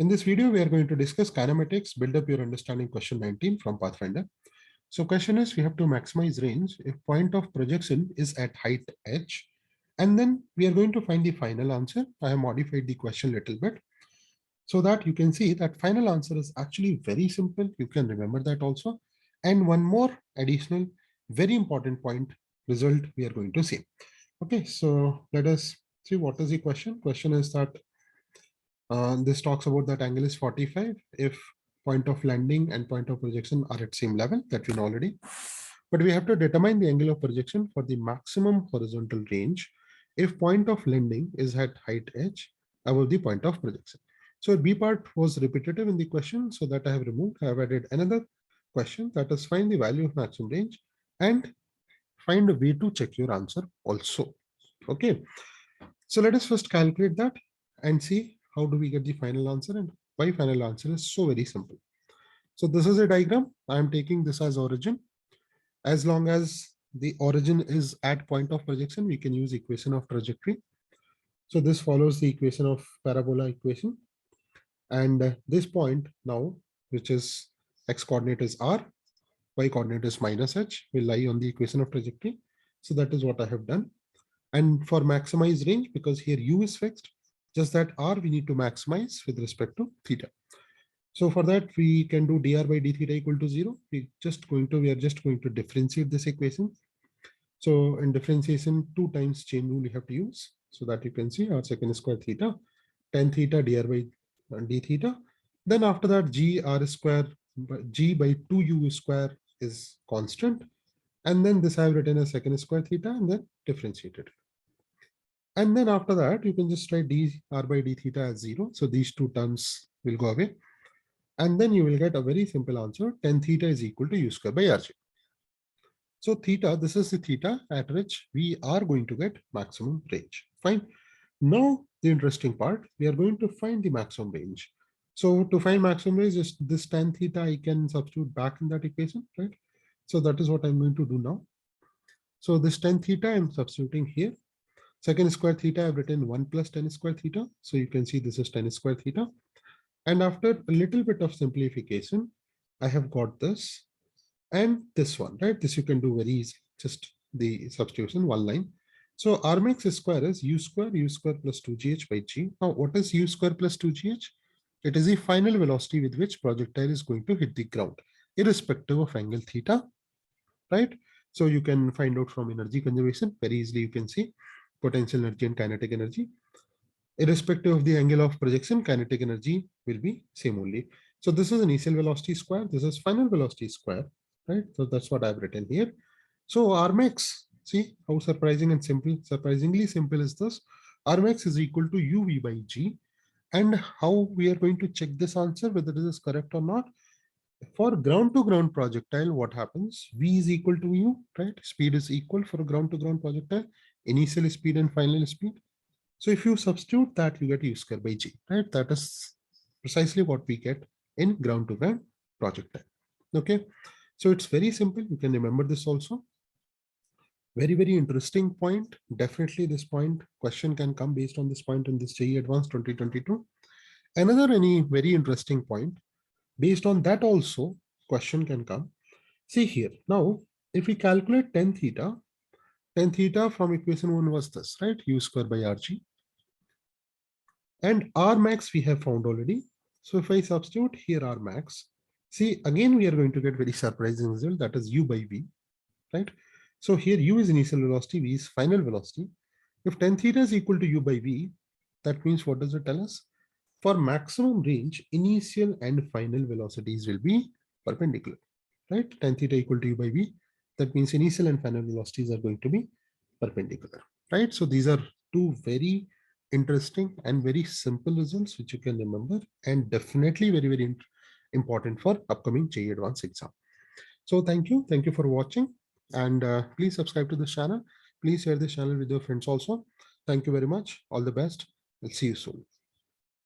In this video, we are going to discuss kinematics, build up your understanding question 19 from Pathfinder. So question is, we have to maximize range if point of projection is at height h, and then we are going to find the final answer. I have modified the question a little bit so that you can see that final answer is actually very simple. You can remember that also. And one more additional very important point result we are going to see. Okay, so let us see what is the question. Question is that this talks about that angle is 45 if point of landing and point of projection are at same level, that we know already. But we have to determine the angle of projection for the maximum horizontal range if point of landing is at height h above the point of projection. So B part was repetitive in the question, so that I have removed. I have added another question, that is find the value of maximum range and find a way to check your answer also. Okay, so let us first calculate that and see how do we get the final answer and why final answer is so very simple. So this is a diagram. I am taking this as origin. As long as the origin is at point of projection, we can use equation of trajectory. So this follows the equation of parabola equation. And this point now, which is x coordinate is r, y coordinate is minus h, will lie on the equation of trajectory. So that is what I have done. And for maximize range, because here u is fixed, just that r we need to maximize with respect to theta. So for that, we can do dr by d theta equal to 0. We are just going to differentiate this equation. So in differentiation, 2 times chain rule you have to use, so that you can see r second square theta, tan theta dr by d theta. Then after that, g r square g by 2u square is constant. And then this I have written as second square theta and then differentiated. And then after that, you can just write dr by d theta as 0. So these two terms will go away. And then you will get a very simple answer. Tan theta is equal to u square by rg. So theta, this is the theta at which we are going to get maximum range. Fine. Now the interesting part, we are going to find the maximum range. So to find maximum range, is this tan theta I can substitute back in that equation, right? So that is what I'm going to do now. So this tan theta I'm substituting here. Second square theta I've written 1 plus tan square theta. So you can see this is tan square theta. And after a little bit of simplification, I have got this and this one, right? This you can do very easy, just the substitution, one line. So r max square is u square plus 2gh by g. Now, what is u square plus 2gh? It is the final velocity with which projectile is going to hit the ground, irrespective of angle theta, right? So you can find out from energy conservation very easily. You can see potential energy and kinetic energy. Irrespective of the angle of projection, kinetic energy will be same only. So this is initial velocity square. This is final velocity square, right? So that's what I've written here. So R max, see how surprising and simple, surprisingly simple is this. R max is equal to uv by g. And how we are going to check this answer, whether this is correct or not. For ground to ground projectile, what happens? V is equal to u, right? Speed is equal for ground to ground projectile, initial speed and final speed. So if you substitute that, you get u square by g, right? That is precisely what we get in ground to ground projectile. Okay, so it's very simple. You can remember this also. Very, very interesting point. Definitely this point question can come based on this point in this JEE Advanced 2022. Another very interesting point based on that also question can come. See here. Now, if we calculate tan theta from equation 1 was this, right? U square by rg. And R max we have found already. So if I substitute here R max, see again we are going to get very surprising result, that is U by V, right? So here U is initial velocity, V is final velocity. If tan theta is equal to U by V, that means what does it tell us? For maximum range, initial and final velocities will be perpendicular, right? Tan theta equal to U by V, that means initial and final velocities are going to be perpendicular, right? So these are two very interesting and very simple results which you can remember, and definitely very, very important for upcoming JEE Advanced exam. So thank you for watching, and please subscribe to the channel. Please share this channel with your friends also. Thank you very much. All the best. We'll see you soon.